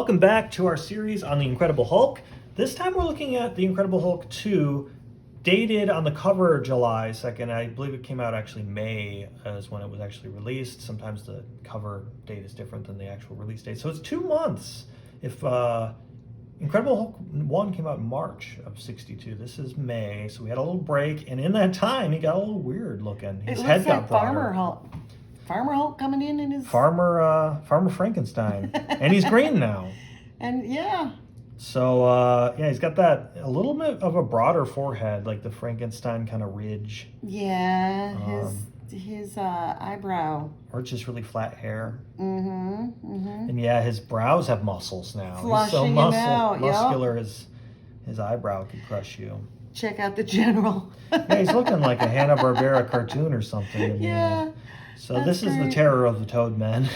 Welcome back to our series on the Incredible Hulk. This time we're looking at the Incredible Hulk 2, dated on the cover July 2nd. I believe it came out actually May is when it was actually released. Sometimes the cover date is different than the actual release date. So it's 2 months. If Incredible Hulk 1 came out in March of 62, this is May. So we had a little break, and in that time he got a little weird looking. His head got broader. Farmer Hulk coming in his... Farmer Frankenstein. And he's green now. And yeah. So, he's got that a little bit of a broader forehead, like the Frankenstein kind of ridge. Yeah, his eyebrow. Or it's just really flat hair. Mm-hmm. And yeah, his brows have muscles now. Flushing He's so out, muscular, his eyebrow could crush you. Check out the general. Yeah, he's looking like a Hanna-Barbera cartoon or something. Yeah. So this is the terror of the Toadmen.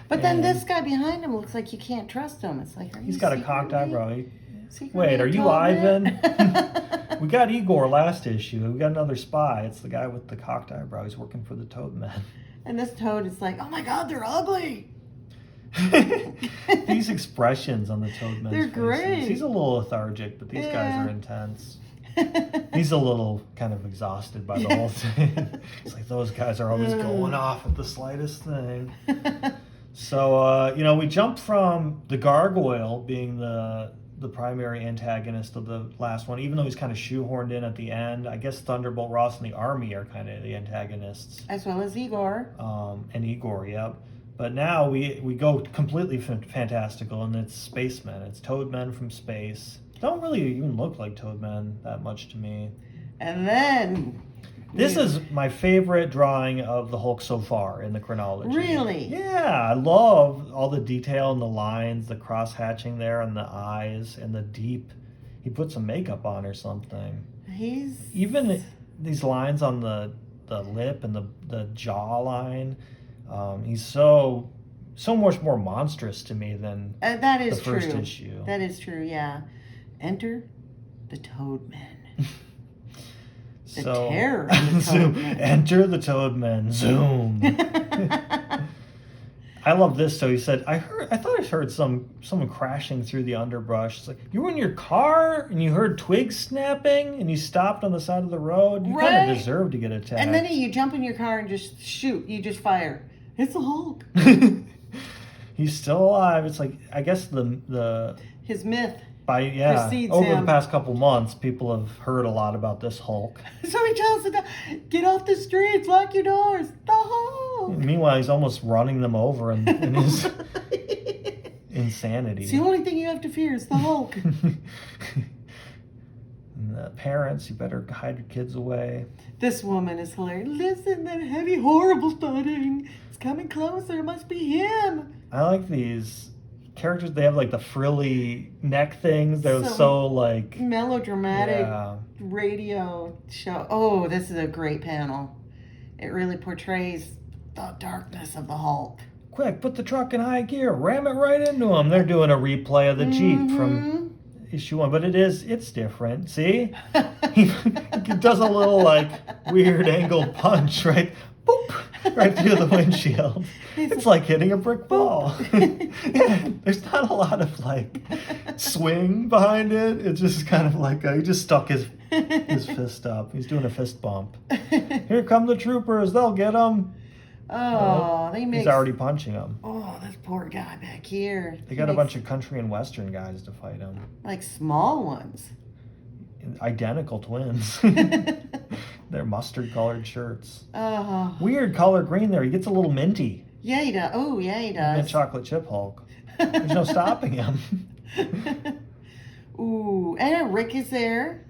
But then this guy behind him looks like you can't trust him. It's like, he's got a cocked eyebrow. Secretly Wait, are you Ivan? Toadman? We got Igor last issue. We got another spy. It's the guy with the cocked eyebrow. He's working for the Toadmen. And this Toad is like, oh my God, they're ugly. These expressions on the Toadmen's They're faces. great. He's a little lethargic, but these guys are intense. He's a little kind of exhausted by the whole thing. It's like those guys are always going off at the slightest thing. So, we jump from the Gargoyle being the primary antagonist of the last one, even though he's kind of shoehorned in at the end. I guess Thunderbolt Ross and the Army are kind of the antagonists. As well as Igor. And Igor, yep. But now we go completely fantastical, and it's spacemen. It's Toadmen from space. Don't really even look like Toadmen that much to me. And then... This is my favorite drawing of the Hulk so far in the chronology. Really? Yeah, I love all the detail in the lines, the cross-hatching there, and the eyes, and the deep... He put some makeup on or something. Even these lines on the lip and the jawline, he's so much more monstrous to me than that is the first true. issue. That is true, yeah. Enter the Toadmen. The terror of the Toadmen. Enter the Toadmen. Zoom. I love this. So he said, I thought I heard someone crashing through the underbrush. It's like, you were in your car and you heard twigs snapping and you stopped on the side of the road. You kind of deserve to get attacked. And then you jump in your car and just shoot. You just fire. It's the Hulk. He's still alive. It's like, I guess his myth precedes over him. the past couple months, people have heard a lot about this Hulk. So he tells them, get off the streets, lock your doors. The Hulk. And meanwhile, he's almost running them over in his insanity. It's the only thing you have to fear is the Hulk. And parents, you better hide your kids away. This woman is hilarious. Listen, that heavy, horrible thudding. It's coming closer. It must be him. I like these characters. They have like the frilly neck things. They're so like melodramatic radio show. Oh, this is a great panel. It really portrays the darkness of the Hulk. Quick, put the truck in high gear. Ram it right into him. They're doing a replay of the Jeep from issue 1, but it's different. See? He does a little like weird angle punch, right? Boop, right through the windshield. It's like hitting a brick wall. Yeah, there's not a lot of like swing behind it. It's just kind of like he just stuck his fist up. He's doing a fist bump. Here come the troopers. They'll get him. He's already punching him. Oh, this poor guy back here. They got a bunch of country and western guys to fight him. Like small ones. Identical twins. They're mustard-colored shirts. Weird color green there. He gets a little minty. Yeah, he does. Oh, yeah, he does. Mint chocolate chip Hulk. There's no stopping him. Ooh, and Rick is there.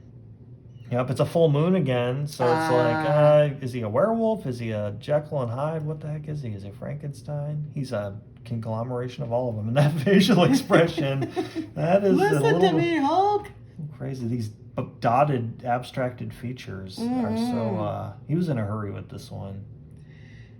Yep, it's a full moon again, so it's like, is he a werewolf? Is he a Jekyll and Hyde? What the heck is he? Is he Frankenstein? He's a conglomeration of all of them. And that facial expression, that is Listen to me, Hulk. Crazy. These dotted, abstracted features are so... he was in a hurry with this one.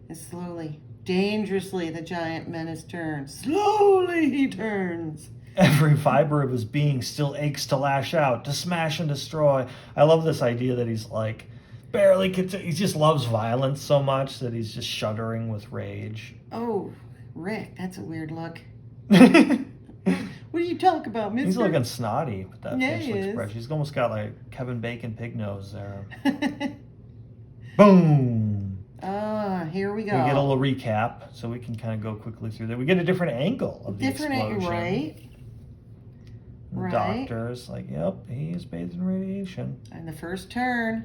And slowly, dangerously, the giant menace turns. Slowly he turns. Every fiber of his being still aches to lash out, to smash and destroy. I love this idea that he's like, he just loves violence so much that he's just shuddering with rage. Oh, Rick, that's a weird look. talk about, mister? He's looking snotty with that Yeah, facial he is. expression. He's almost got like Kevin Bacon pig nose there. Boom! Here we go. We get a little recap, so we can kind of go quickly through there. We get a different angle of the explosion. Right? The Right. doctor's like, yep, he is bathed in radiation. And the first turn.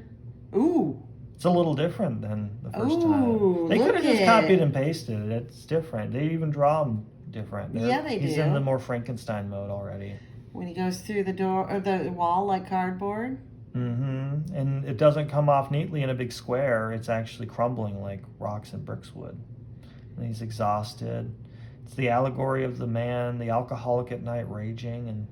Ooh. It's a little different than the first Ooh, time. They could have look just it. copied and pasted it. It's different. They even draw him different. Yeah, they He's do. in the more Frankenstein mode already. When he goes through the door or the wall like cardboard. Mm-hmm. And it doesn't come off neatly in a big square. It's actually crumbling like rocks and bricks would. And he's exhausted. It's the allegory of the man, the alcoholic at night raging, and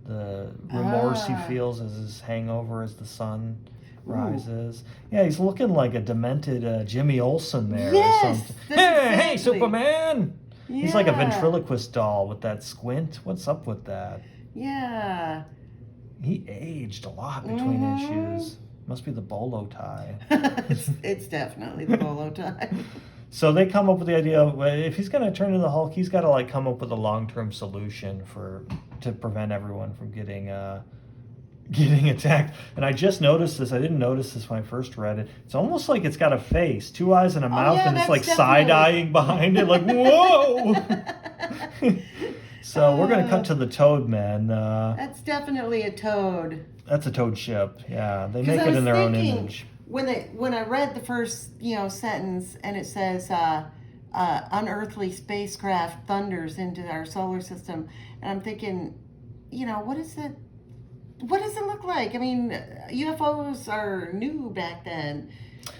the remorse he feels as his hangover as the sun rises. Yeah, he's looking like a demented Jimmy Olsen there Yes, or something. that's Hey, exactly. Superman! He's like a Yeah. ventriloquist doll with that squint. What's up with that? Yeah. He aged a lot between Mhm. issues. Must be the bolo tie. it's definitely the bolo tie. So they come up with the idea of, well, if he's going to turn into the Hulk, he's got to like come up with a long-term solution to prevent everyone from getting attacked. And I just noticed this. I didn't notice this when I first read it. It's almost like it's got a face, 2 eyes and a mouth, yeah, and it's that's like definitely- side-eyeing behind it, like whoa. So we're going to cut to the Toad Men. That's definitely a toad. That's a Toad ship. Yeah, they 'Cause make I it was in their own thinking, image. When I read the first sentence and it says unearthly spacecraft thunders into our solar system, and I'm thinking, what is it? What does it look like? I mean, UFOs are new back then,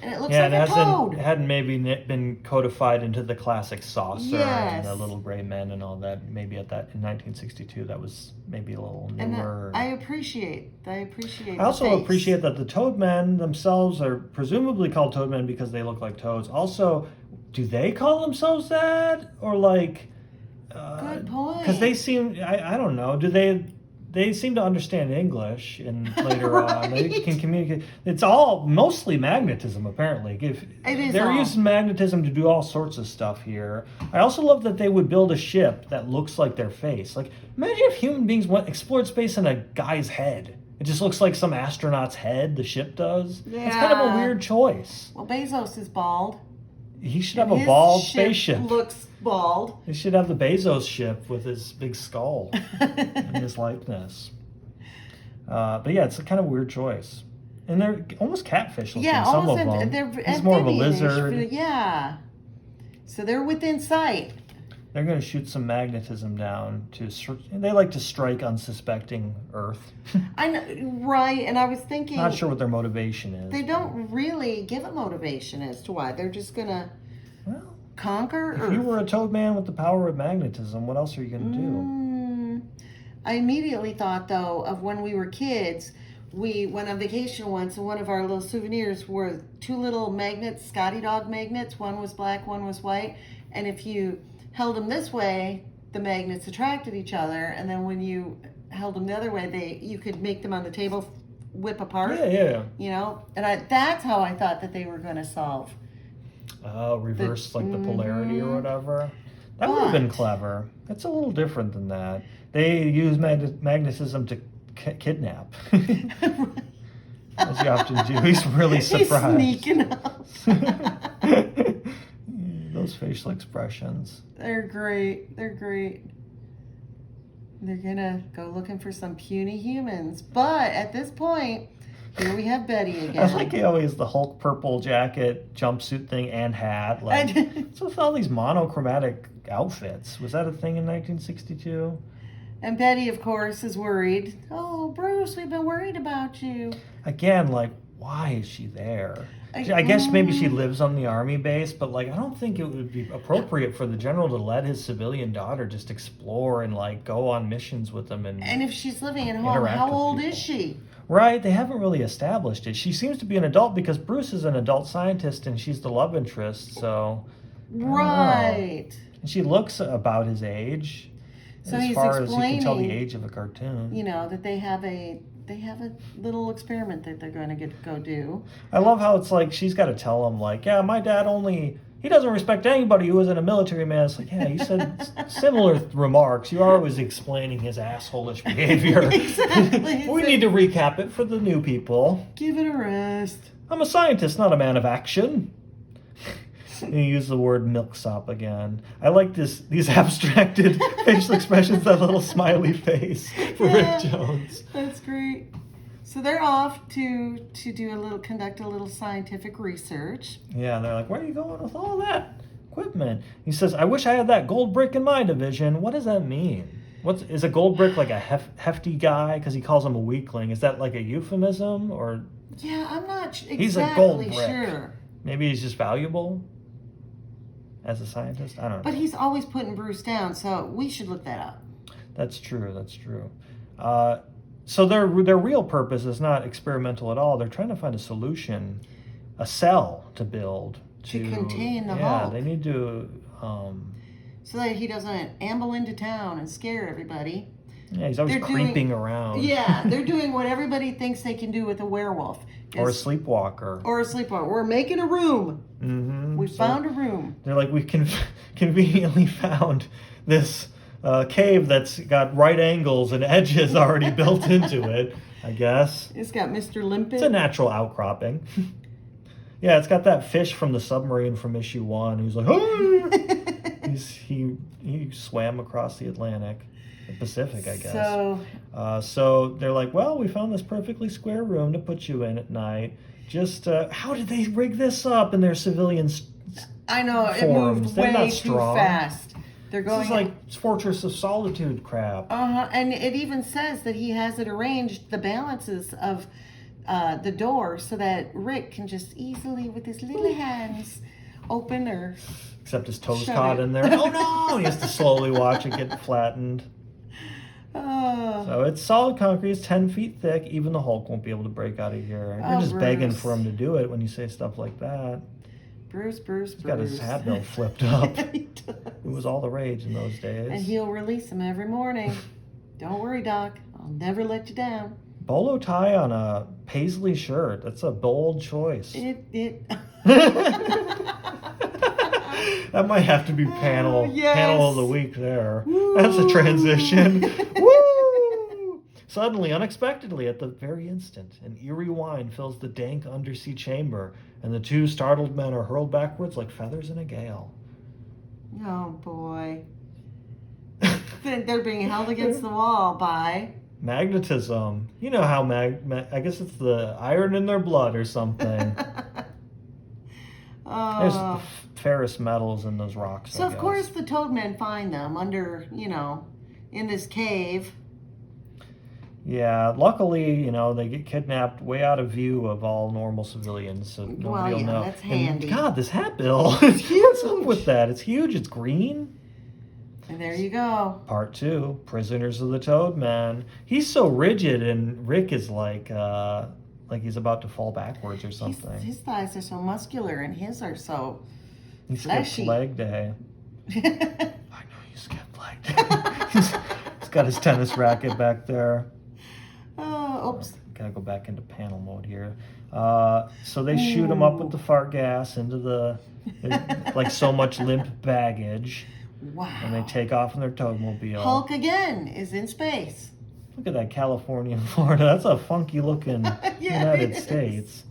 and it looks Yeah, like a toad. it hadn't maybe been codified into the classic saucer and the Yes. little gray men and all that. Maybe in 1962, that was maybe a little And newer. I appreciate. I the also face. appreciate that the Toadmen themselves are presumably called Toadmen because they look like toads. Also, do they call themselves that, or like? Good point. Because they seem, I don't know. Do they seem to understand English, and later on they Right. can communicate. It's all mostly magnetism, apparently. It is They're all. using magnetism to do all sorts of stuff here. I also love that they would build a ship that looks like their face. Like, imagine if human beings explored space in a guy's head. It just looks like some astronaut's head, the ship does. It's kind of a Yeah. weird choice. Well, Bezos is bald. He should have and a his bald ship spaceship. Looks bald. He should have the Bezos ship with his big skull and his likeness. But yeah, it's a kind of weird choice. And they're almost catfish looking, Yeah, some of almost. them. They're He's more of a amphibian-ish, lizard. but yeah. So they're within sight. They're going to shoot some magnetism down they like to strike unsuspecting Earth. I know, right? And I was thinking, Not sure what their motivation is. they don't really give a motivation as to why. They're just gonna Well, conquer if Earth. you were a Toad Man with the power of magnetism, what else are you going to do? I immediately thought, though, of when we were kids. We went on vacation once, and one of our little souvenirs were 2 little magnets, Scotty dog magnets. One was black, one was white. And if you held them this way, the magnets attracted each other. And then when you held them the other way, you could make them on the table whip apart. Yeah. And that's how I thought that they were going to solve. Reverse like the polarity or whatever. That would have been clever. It's a little different than that. They use magnetism to kidnap, as you often do. He's really surprised. He's sneaking up. Those facial expressions. They're great. They're great. They're gonna go looking for some puny humans. But at this point, here we have Betty I again. like how he has the Hulk purple jacket, jumpsuit thing, and hat. Like, what's with all these monochromatic outfits? Was that a thing in 1962? And Betty, of course, is worried. Oh, Bruce, we've been worried about you. Again, like, why is she there? I guess maybe she lives on the army base, but like, I don't think it would be appropriate for the general to let his civilian daughter just explore and like go on missions with him. And if she's living at home, interact how with old people. is she? Right, they haven't really established it. She seems to be an adult because Bruce is an adult scientist and she's the love interest. So Right. and she looks about his age, So as he's far as you can tell the explaining, age of a cartoon. That they have a little experiment that they're going to go do. I love how it's like she's got to tell him like, yeah, my dad only he doesn't respect anybody who isn't a military man. It's like, yeah, you said similar remarks. You are always explaining his asshole-ish behavior. Exactly. We need to recap it for the new people. Give it a rest. I'm a scientist, not a man of action. You use the word milksop again. I like these abstracted facial expressions, that little smiley face for Yeah. Rick Jones. That's great. So they're off to conduct a little scientific research. Yeah, they're like, where are you going with all that equipment? He says, I wish I had that gold brick in my division. What does that mean? Is a gold brick like a hefty guy? Because he calls him a weakling. Is that like a euphemism? Or Yeah, I'm not exactly He's a gold brick. sure. maybe he's just valuable as a scientist? I don't know. But he's always putting Bruce down, so we should look that up. That's true. That's true. So their real purpose is not experimental at all. They're trying to find a solution, a cell to build To contain the Yeah, Hulk. they need to. So that he doesn't amble into town and scare everybody. Yeah, he's always They're doing- creeping around. Yeah, they're doing what everybody thinks they can do with a werewolf. Or a is- sleepwalker. Or a sleepwalker. We're making a room. Mm-hmm. We found a room. They're like, we conveniently found this cave that's got right angles and edges already built into it, I guess. It's got Mr. Limpet. It's a natural outcropping. Yeah, it's got that fish from the submarine from issue 1 who's like, "Ah!" he swam across the Pacific, I guess. So they're like, well, we found this perfectly square room to put you in at night. Just how did they rig this up in their civilian I know, it forms? moved They're not way too strong. fast. They're This going is like Fortress of Solitude crap. and it even says that he has it arranged, the balances of the door, so that Rick can just easily, with his little hands, open or... Except his toes Shut caught it. in there. Oh no! He has to slowly watch it get flattened. Oh, So it's solid concrete. It's 10 feet thick. Even the Hulk won't be able to break out of here. You're Oh, just begging Bruce. for him to do it when you say stuff like that. Bruce. He's got his hat bill flipped up. He does. It was all the rage in those days. And he'll release him every morning. Don't worry, Doc. I'll never let you down. Bolo tie on a paisley shirt. That's a bold choice. That might have to be panel yes. panel of the week there. Woo. That's a transition. Woo! Suddenly, unexpectedly, at the very instant, an eerie whine fills the dank undersea chamber, and the two startled men are hurled backwards like feathers in a gale. Oh, boy. They're being held against the wall by... Magnetism. You know how I guess it's the iron in their blood or something. There's Oh. ferrous metals in those rocks. So, I of guess. course, the Toadmen find them under, in this cave. Yeah, luckily, they get kidnapped way out of view of all normal civilians, so nobody will know. That's And handy. God, this hat bill. What's up with that? It's huge. It's green. And there you go. Part 2, Prisoners of the Toadman. He's so rigid, and Rick is like he's about to fall backwards or something. His thighs are so muscular, and his are so... He skipped fleshy. leg day. I know you skipped leg day. He's got his tennis racket back there. Oh, oops. Gotta go back into panel mode here. So they shoot him up with the fart gas into like so much limp baggage, Wow. and they take off in their Toadmobile. Hulk again is in space. Look at that California and Florida. That's a funky looking Yeah, United it is. States.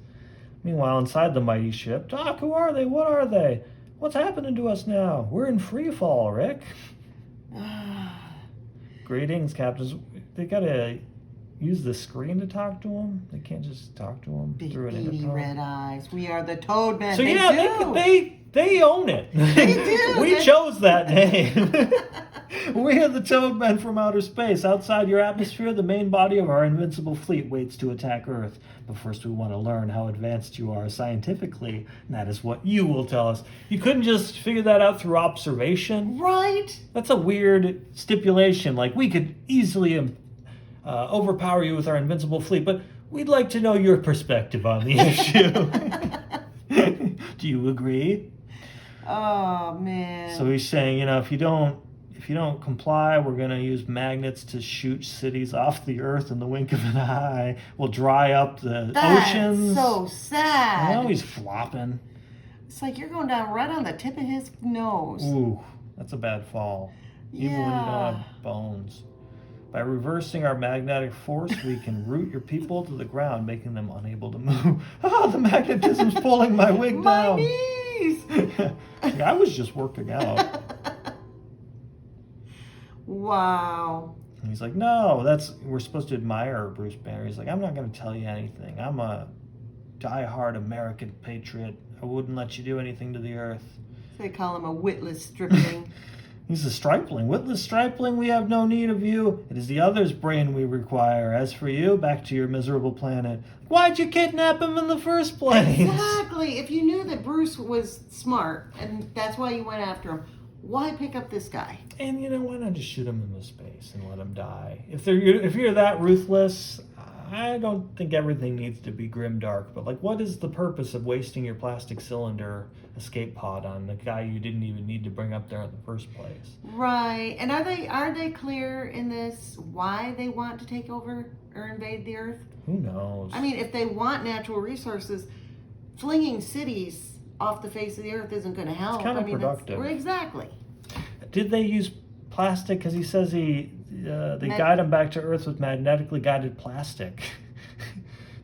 Meanwhile, inside the mighty ship, Doc, who are they? What are they? What's happening to us now? We're in free fall, Rick. Greetings, captains. They gotta use the screen to talk to him. They can't just talk to him Big through an beady intercom. red eyes. We are the Toadmen. So they yeah, do. they own it. They do. We They- chose that name. We are the Toadmen from outer space. Outside your atmosphere, the main body of our invincible fleet waits to attack Earth. But first we want to learn how advanced you are scientifically, and that is what you will tell us. You couldn't just figure that out through observation? Right? That's a weird stipulation. Like, we could easily overpower you with our invincible fleet, but we'd like to know your perspective on the issue. Do you agree? Oh, man. So he's saying, if you don't comply, we're going to use magnets to shoot cities off the Earth in the wink of an eye. We'll dry up the That's oceans. so sad. He's flopping. It's like you're going down right on the tip of his nose. Ooh, that's a bad fall. Even when you don't have bones. By reversing our magnetic force, we can root your people to the ground, making them unable to move. Oh, the magnetism's pulling my wig My down. knees! I was just working out. Wow. And he's like, no, we're supposed to admire Bruce Banner. He's like, I'm not going to tell you anything. I'm a diehard American patriot. I wouldn't let you do anything to the earth. They call him a witless stripling. He's a stripling. Witless stripling, we have no need of you. It is the other's brain we require. As for you, back to your miserable planet. Why'd you kidnap him in the first place? Exactly. If you knew that Bruce was smart and that's why you went after him, why pick up this guy? And why not just shoot him into space and let him die? If you're that ruthless, I don't think everything needs to be grimdark. But what is the purpose of wasting your plastic cylinder escape pod on the guy you didn't even need to bring up there in the first place? Right. And are they clear in this why they want to take over or invade the Earth? Who knows? I mean, if they want natural resources, flinging cities off the face of the Earth isn't going to help. It's counterproductive. Exactly. Did they use plastic? Because he says they guide him back to Earth with magnetically guided plastic.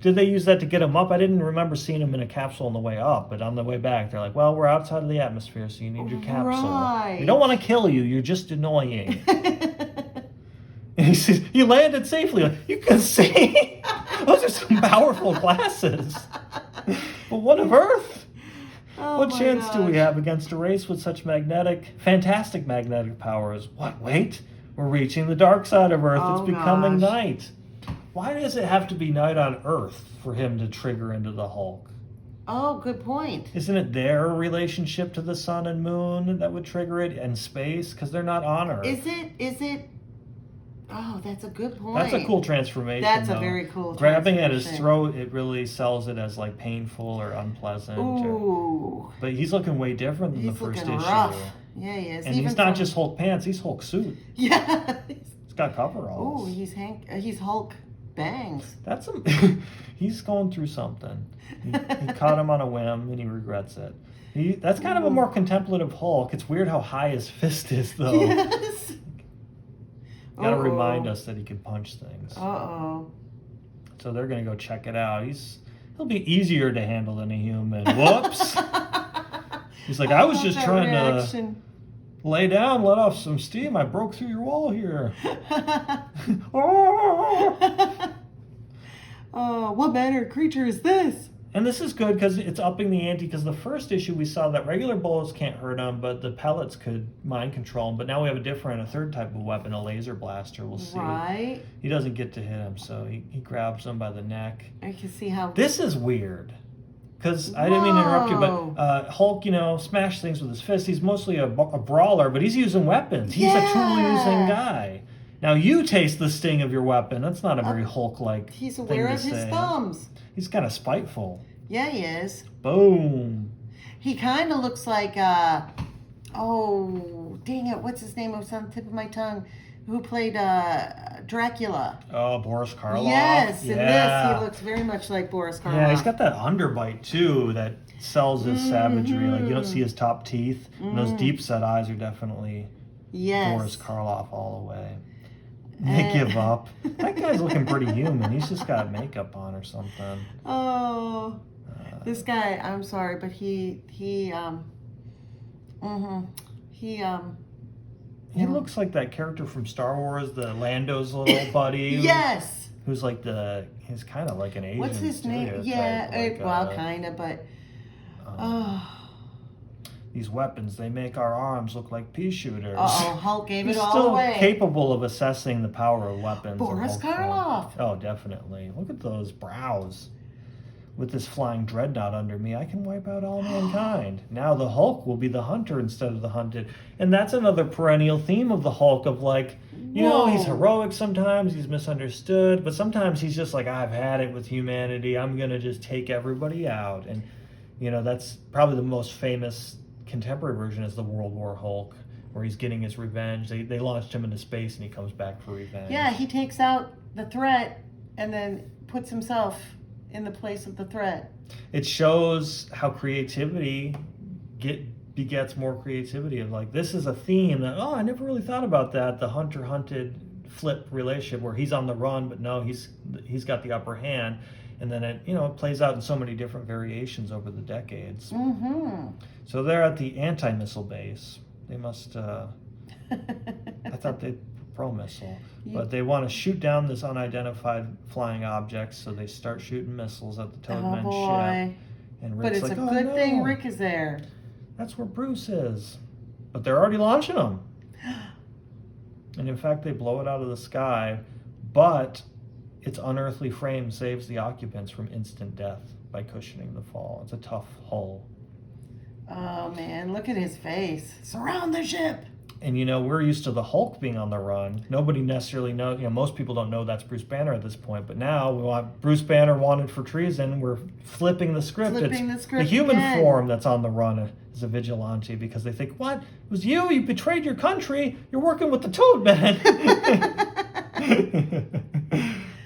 Did they use that to get him up? I didn't remember seeing him in a capsule on the way up, but on the way back, they're like, well, we're outside of the atmosphere, so you need your capsule. Right. We don't want to kill you. You're just annoying. And he says, you landed safely. You can see. Those are some powerful glasses. But what of Earth? Oh What my chance do we gosh. have against a race with such fantastic magnetic powers? What, wait? We're reaching the dark side of Earth. Oh, It's becoming gosh. night. Why does it have to be night on Earth for him to trigger into the Hulk? Oh, good point. Isn't it their relationship to the sun and moon that would trigger it, and space? Because they're not on Earth. Is it? Oh, that's a good point. That's a cool transformation. That's a though. very cool Grabbing at his transformation. throat, it really sells it as painful or unpleasant. Ooh. But he's looking way different than He's the first looking issue. rough. Yeah, he is. And Even he's not from- just Hulk pants, he's Hulk suit. Yeah. He's got coveralls. Oh, he's Hulk bangs. That's he's going through something. He caught him on a whim and he regrets it. That's kind of a more contemplative Hulk. It's weird how high his fist is, though. Yes. Got to remind us that he can punch things. Uh-oh. So they're going to go check it out. He'll be easier to handle than a human. Whoops. He's like, I was just trying to lay down, let off some steam. I broke through your wall here. Oh, what manner of creature is this? And this is good because it's upping the ante, because the first issue we saw that regular bullets can't hurt him, but the pellets could mind control him. But now we have a third type of weapon, a laser blaster. We'll see. Right. He doesn't get to hit him, so he grabs him by the neck. I can see how. This is weird. Because I didn't mean to interrupt you, Whoa. but Hulk, smash things with his fist. He's mostly a brawler, but he's using weapons. He's a tool-using guy. Now you taste the sting of your weapon. That's not a very Hulk-like He's thing aware to of his say. thumbs. He's kind of spiteful. Yeah, he is. Boom. He kind of looks like, oh, dang it, what's his name? It was on the tip of my tongue. Who played Dracula? Oh, Boris Karloff. Yes, in this Yeah. he looks very much like Boris Karloff. Yeah, he's got that underbite too that sells his savagery. Like you don't Mm-hmm. see his top teeth. And those deep set eyes are definitely Yes. Boris Karloff all the way. They give up. That guy's looking pretty human. He's just got makeup on or something. Oh, this guy. I'm sorry, but he He looks like that character from Star Wars, the Lando's little buddy. Yes. Who's he's kind of like an Asian. What's his name? stereotype, Yeah, like, kind of, but oh. These weapons, they make our arms look like pea shooters. Uh-oh, Hulk gave He's it all still away. capable of assessing the power of weapons. Boris in Hulk form. Karloff. Oh, definitely. Look at those brows. With this flying dreadnought under me, I can wipe out all mankind. Now the Hulk will be the hunter instead of the hunted. And that's another perennial theme of the Hulk of he's heroic sometimes, he's misunderstood, but sometimes he's just like, I've had it with humanity, I'm going to just take everybody out. And, that's probably the most famous contemporary version is the World War Hulk, where he's getting his revenge. They launched him into space and he comes back for revenge. Yeah, he takes out the threat and then puts himself in the place of the threat. It shows how creativity begets more creativity of like, this is a theme that, oh, I never really thought about that. The hunter-hunted flip relationship where he's on the run, but no, he's got the upper hand. And then it, it plays out in so many different variations over the decades. Mm-hmm. So they're at the anti-missile base. They must, I thought they pro-missile. But they want to shoot down this unidentified flying object, so they start shooting missiles at the Toadman ship. And But Rick's it's like, a oh, good no, thing Rick is there. that's where Bruce is. But they're already launching them. And in fact, they blow it out of the sky, but its unearthly frame saves the occupants from instant death by cushioning the fall. It's a tough hull. Oh man, look at his face. Surround the ship. And we're used to the Hulk being on the run. Nobody necessarily knows, most people don't know that's Bruce Banner at this point. But now we want Bruce Banner wanted for treason. We're flipping the script. It's the human again. form that's on the run as a vigilante because they think, what? It was you? You betrayed your country. You're working with the Toadman.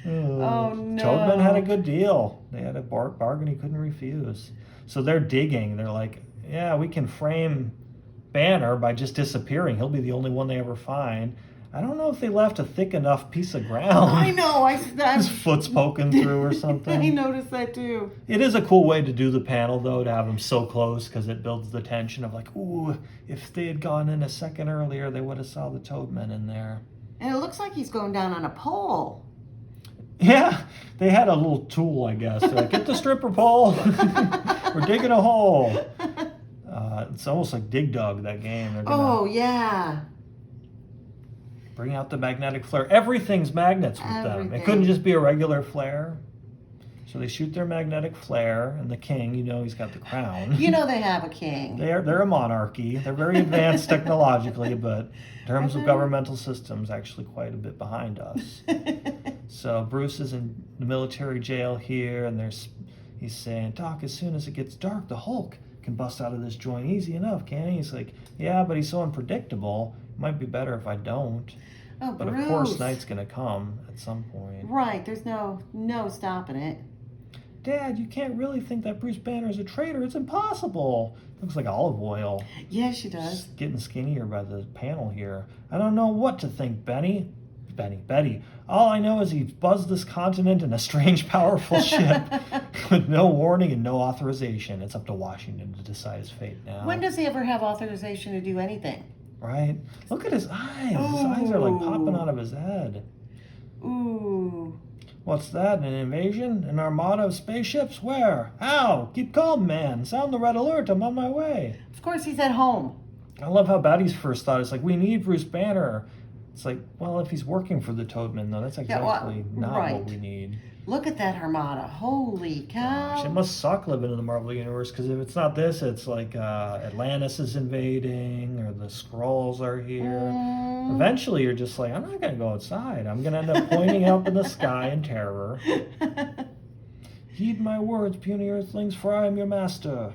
Oh no. Toadman had a good deal. They had a bargain he couldn't refuse. So they're digging. They're like, yeah, we can frame Banner by just disappearing. He'll be the only one they ever find. I don't know if they left a thick enough piece of ground. I know. His foot's poking through or something. I noticed that too. It is a cool way to do the panel, though, to have them so close because it builds the tension of like, ooh, if they had gone in a second earlier, they would have saw the Toadman in there. And it looks like he's going down on a pole. Yeah, they had a little tool, I guess. They're like, get the stripper pole. We're digging a hole. It's almost like Dig Dug, that game. Oh, yeah. Bring out the magnetic flare. Everything's magnets with them. It couldn't just be a regular flare. So they shoot their magnetic flare, and the king, he's got the crown. They have a king. They're a monarchy. They're very advanced technologically, but in terms of governmental systems, actually quite a bit behind us. So Bruce is in the military jail here, and he's saying, Doc, as soon as it gets dark, the Hulk can bust out of this joint easy enough, can't he? He's like, yeah, but he's so unpredictable. It might be better if I don't. Oh, but Bruce. Of course, night's gonna come at some point. Right. There's no stopping it. Dad, you can't really think that Bruce Banner is a traitor. It's impossible. Looks like olive oil. Yeah, she does. She's getting skinnier by the panel here. I don't know what to think, Betty. All I know is he buzzed this continent in a strange, powerful ship with no warning and no authorization. It's up to Washington to decide his fate now. When does he ever have authorization to do anything? Right? Look at his eyes. His eyes are like popping out of his head. Ooh. What's that? An invasion? An armada of spaceships? Where? How? Keep calm, man. Sound the red alert. I'm on my way. Of course he's at home. I love how Betty's first thought is like, we need Bruce Banner. It's like, well, if he's working for the Toadman, though, that's exactly not what we need. Look at that armada. Holy cow. Gosh, it must suck living in the Marvel Universe, because if it's not this, it's like Atlantis is invading, or the Skrulls are here. Eventually, you're just like, I'm not going to go outside. I'm going to end up pointing up in the sky in terror. Heed my words, puny earthlings, for I am your master.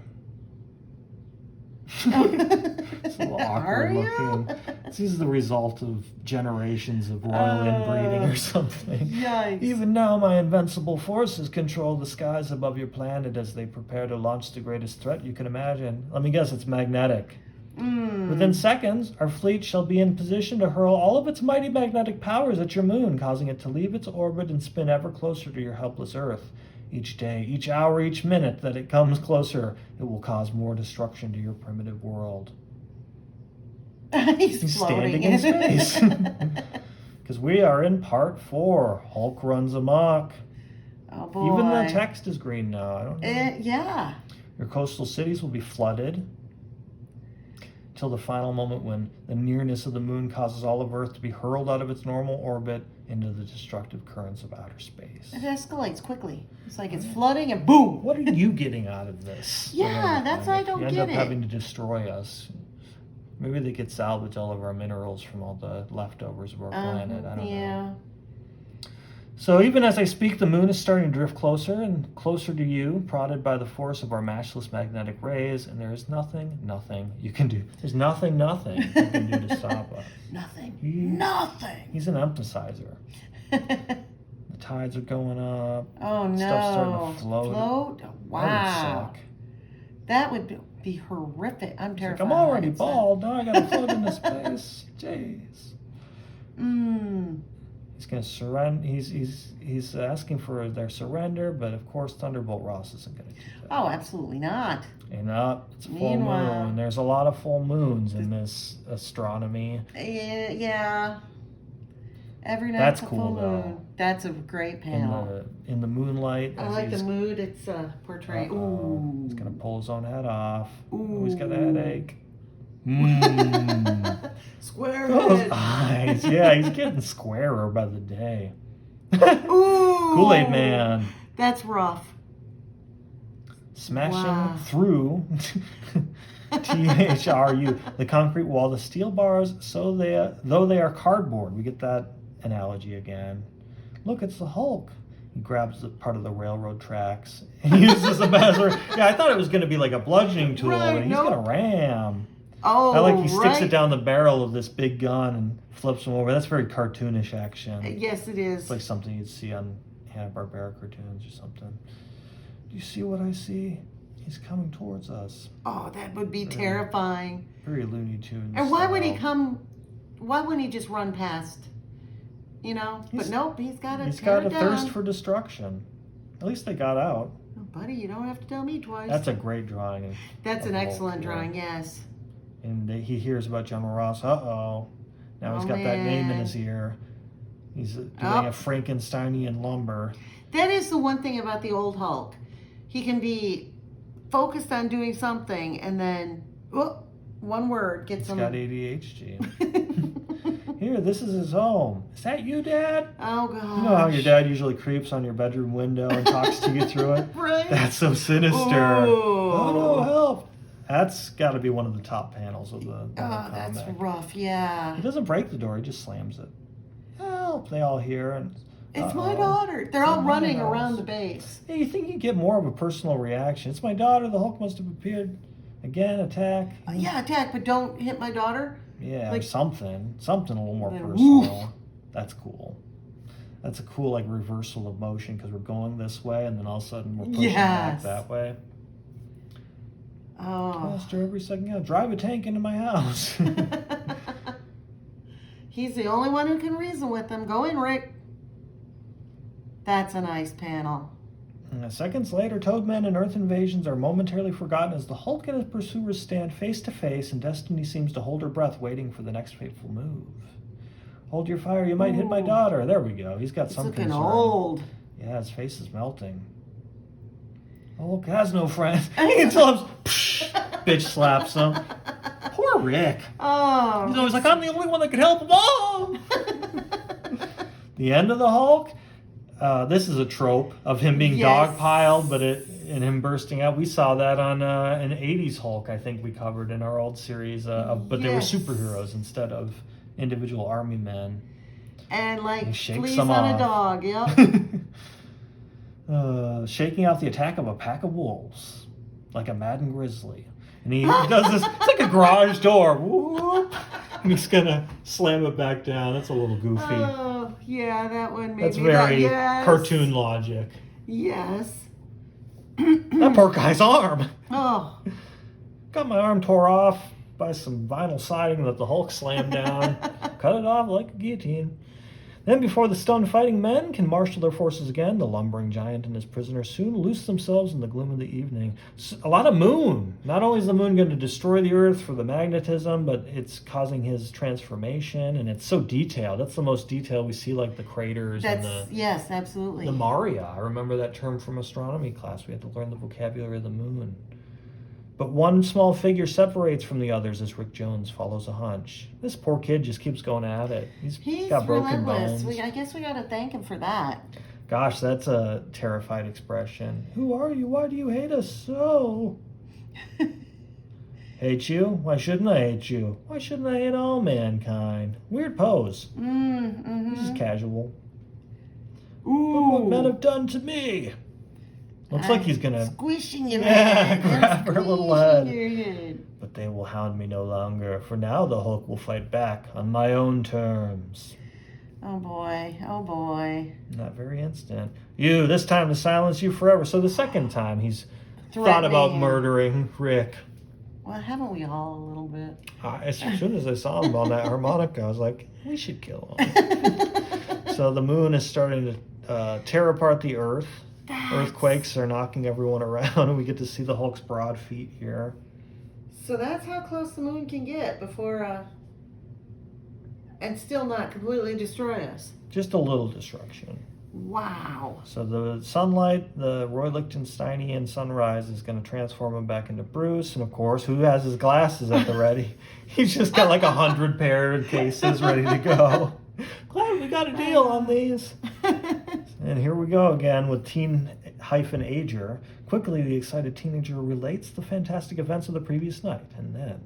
It's a little awkward looking. This is the result of generations of royal inbreeding or something. Yikes. Even now, my invincible forces control the skies above your planet as they prepare to launch the greatest threat you can imagine. Let me guess, it's magnetic. Within seconds, our fleet shall be in position to hurl all of its mighty magnetic powers at your moon, causing it to leave its orbit and spin ever closer to your helpless Earth. Each day, each hour, each minute that it comes closer, it will cause more destruction to your primitive world. He's standing in space. Because we are in part 4. Hulk runs amok. Oh boy. Even the text is green now. I don't know. Yeah. Your coastal cities will be flooded till the final moment when the nearness of the moon causes all of Earth to be hurled out of its normal orbit into the destructive currents of outer space. It escalates quickly. It's like it's flooding and boom. What are you getting out of this? Yeah, that's I don't get it. You end up having to destroy us. Maybe they could salvage all of our minerals from all the leftovers of our planet. I don't know. So even as I speak, the moon is starting to drift closer and closer to you, prodded by the force of our matchless magnetic rays, and there is nothing you can do. There's nothing you can do to stop us. Nothing. He's an emphasizer. The tides are going up. Oh no. Stuff's starting to float. Wow. That would suck. That would be, be horrific. I'm He's terrified. like, I'm already It's a- bald. Now I gotta float into space. Jeez. Mm. He's gonna surrender. He's asking for their surrender, but of course Thunderbolt Ross isn't gonna do that. Oh, absolutely not. And it's a full Meanwhile- moon. There's a lot of full moons in this astronomy. Yeah. Every night That's a cool, full though. moon. That's a great panel. In the moonlight. I as like the he's- mood it's portraying. Uh-oh. He's Ooh. gonna pull his own head off. Ooh. Oh, he's got a headache. Mm. Square Those head. eyes. Yeah, he's getting squarer by the day. Ooh. Kool-Aid Man. That's rough. Smashing Wow. through THRU, the concrete wall, the steel bars, though they are cardboard. We get that analogy again. Look, it's the Hulk. He grabs the part of the railroad tracks and uses them as yeah, I thought it was going to be like a bludgeoning tool, Right, but he's nope. going to ram. Oh, I like he sticks right. it down the barrel of this big gun and flips him over. That's very cartoonish action. Yes, it is. It's like something you'd see on Hanna-Barbera cartoons or something. Do you see what I see? He's coming towards us. Oh, that would be terrifying. Very Looney Tunes. And why would he style. come? Why wouldn't he just run past? You know? But nope, he's got to He's tear got it a down. thirst for destruction. At least they got out. Oh, buddy, you don't have to tell me twice. That's a great drawing. That's of an Hulk, excellent yeah. drawing, yes. And he hears about General Ross. Uh-oh. Now he's Oh, got that name in man. his ear. He's doing Oh. a Frankensteinian lumber. That is the one thing about the old Hulk. He can be focused on doing something and then, one word gets He's him. got ADHD. Here, this is his home. Is that you, Dad? Oh, God. You know how your dad usually creeps on your bedroom window and talks to you through it? Right? That's so sinister. Ooh. Oh, no, help. That's got to be one of the top panels of the Oh, comic. that's rough, yeah. He doesn't break the door, he just slams it. Help, they all hear. And It's my uh-oh. daughter. They're all Oh, running yes. around the base. Yeah, you think you get more of a personal reaction. It's my daughter, the Hulk must have appeared. Again, attack. Yeah, attack, but don't hit my daughter. Yeah, Like- something a little more Then personal. woof. That's cool. That's a cool like reversal of motion because we're going this way and then all of a sudden we're pushing back Yes. that way. Oh. Faster every second. Yeah, drive a tank into my house. He's the only one who can reason with them. Go in, Rick. That's a nice panel. Seconds later, Toadman and Earth invasions are momentarily forgotten as the Hulk and his pursuers stand face to face, and Destiny seems to hold her breath, waiting for the next fateful move. Hold your fire, you might hit my Ooh. daughter. There we go. He's got He's some looking concern. old. Yeah, his face is melting. Hulk has no friends. He tells him, bitch slaps him. Poor Rick. Oh. He's always like, I'm the only one that can help him all. The end of the Hulk. This is a trope of him being Yes. dogpiled, and him bursting out. We saw that on an '80s Hulk. I think we covered in our old series. But they were Yes. superheroes instead of individual army men. And like He shakes fleas them on off. a dog. Yep. Shaking out the attack of a pack of wolves, like a maddened grizzly. And he does this, it's like a garage door. Whoop, and he's gonna slam it back down. That's a little goofy. Oh, yeah, that one maybe. That's very yes. cartoon logic. Yes. That poor guy's arm. Oh. Got my arm tore off by some vinyl siding that the Hulk slammed down. Cut it off like a guillotine. Then, before the stunned fighting men can marshal their forces again, the lumbering giant and his prisoners soon loose themselves in the gloom of the evening. A lot of moon. Not only is the moon going to destroy the Earth for the magnetism, but it's causing his transformation, and it's so detailed. That's the most detail we see, like the craters That's and yes, absolutely. the Maria. I remember that term from astronomy class. We had to learn the vocabulary of the moon. But one small figure separates from the others as Rick Jones follows a hunch. This poor kid just keeps going at it. He's got broken relentless. bones. I guess we got to thank him for that. Gosh, that's a terrified expression. Who are you? Why do you hate us so? Hate you? Why shouldn't I hate you? Why shouldn't I hate all mankind? Weird pose. This is casual. Look what men Ooh. have done to me. Looks like he's gonna... Squishing your Yeah, head. grab her little Squishing head. your head. But they will hound me no longer, for now the Hulk will fight back on my own terms. Oh boy, oh boy. In that very instant. You, this time to silence you forever. So the second time he's thought about Threatening. murdering Rick. Well, haven't we all a little bit? As soon as I saw him on that harmonica, I was like, we should kill him. So the moon is starting to tear apart the earth. Earthquakes are knocking everyone around, and we get to see the Hulk's broad feet here. So that's how close the moon can get before, and still not completely destroy us. Just a little destruction. Wow. So the sunlight, the Roy Lichtensteinian sunrise is going to transform him back into Bruce. And of course, who has his glasses at the ready? He's just got like 100 pair of cases ready to go. Glad we got a deal on these. And here we go again with teen-ager. Quickly, the excited teenager relates the fantastic events of the previous night. And then,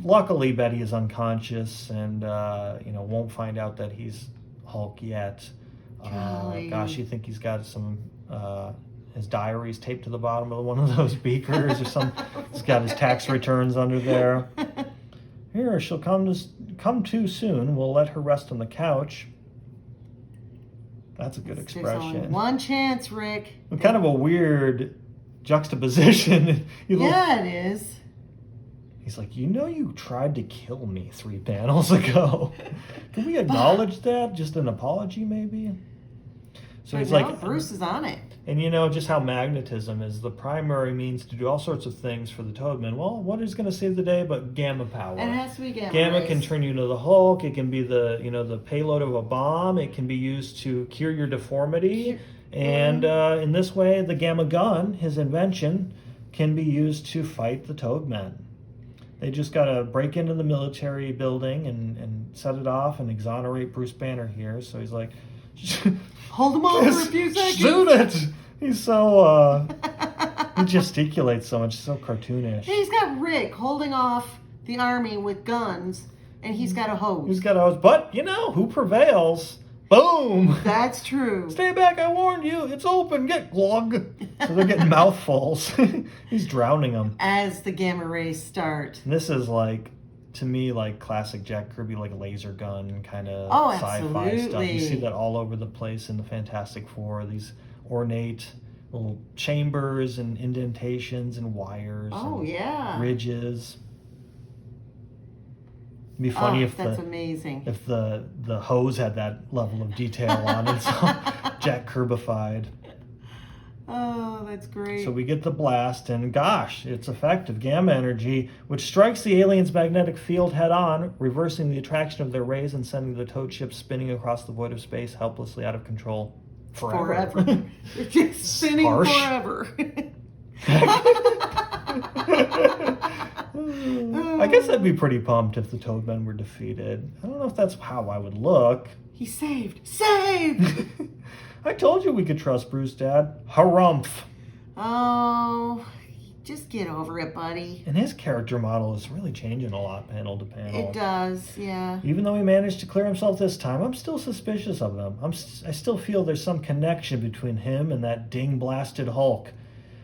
luckily, Betty is unconscious and, won't find out that he's Hulk yet. Gosh, you think he's got some, his diaries taped to the bottom of one of those beakers or something. He's got his tax returns under there. Here, she'll come too soon. We'll let her rest on the couch. That's a good There's expression. only one chance, Rick. Kind of a weird juxtaposition. Yeah, it is. He's like, you tried to kill me 3 panels ago. Can we acknowledge that? Just an apology, maybe? So he's like, Bruce is on it. And just how magnetism is the primary means to do all sorts of things for the Toadman. Well, what is going to save the day but gamma power? And it has to be gamma. Gamma rays. can turn you into the Hulk. It can be the payload of a bomb. It can be used to cure your deformity. And in this way, the gamma gun, his invention, can be used to fight the Toadmen. They just got to break into the military building and set it off and exonerate Bruce Banner here. So he's like, hold him on for a few seconds. Shoot it! He's so, he gesticulates so much, so cartoonish. Hey, he's got Rick holding off the army with guns, and he's got a hose. He's got a hose, but who prevails? Boom! That's true. Stay back, I warned you. It's open, get glug. So they're getting mouthfuls. He's drowning them. As the gamma rays start. And this is to me, classic Jack Kirby, laser gun kind of sci-fi absolutely. stuff. You see that all over the place in the Fantastic Four. These ornate little chambers and indentations and wires. Oh, yeah. Ridges. It'd be funny if that's amazing. If the hose had that level of detail on it. So Jack Kirbyfied. Oh, that's great. So we get the blast, and gosh, it's effective. Gamma energy, which strikes the alien's magnetic field head on, reversing the attraction of their rays and sending the Toad ship spinning across the void of space, helplessly out of control. Forever. It's just spinning Harsh. forever. I guess I'd be pretty pumped if the Toadmen were defeated. I don't know if that's how I would look. He's saved. Saved! I told you we could trust Bruce, Dad. Harumph. Oh, just get over it, buddy. And his character model is really changing a lot, panel to panel. It does, yeah. Even though he managed to clear himself this time, I'm still suspicious of him. I still feel there's some connection between him and that ding-blasted Hulk.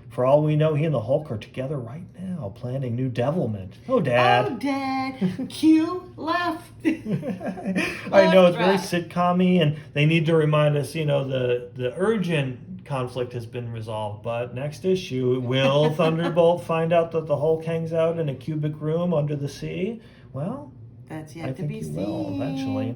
For all we know, he and the Hulk are together right now, planning new devilment. Oh, Dad. Oh, Dad. Cue left. I know, it's very sitcom-y, and they need to remind us, the urgent conflict has been resolved. But next issue, will Thunderbolt find out that the Hulk hangs out in a cubic room under the sea? Well, that's I yet to think be he seen. will eventually.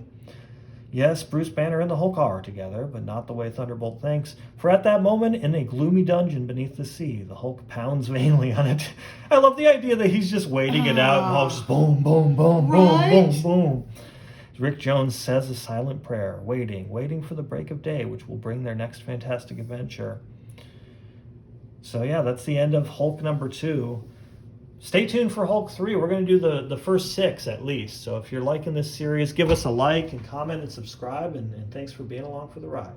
Yes, Bruce Banner and the Hulk are together, but not the way Thunderbolt thinks. For at that moment, in a gloomy dungeon beneath the sea, the Hulk pounds vainly on it. I love the idea that he's just waiting it out, and Hulk's just boom, boom, boom, Right? boom, boom, boom. Rick Jones says a silent prayer, waiting for the break of day, which will bring their next fantastic adventure. So yeah, that's the end of Hulk number 2. Stay tuned for Hulk 3. We're going to do the first 6 at least. So if you're liking this series, give us a like and comment and subscribe. And thanks for being along for the ride.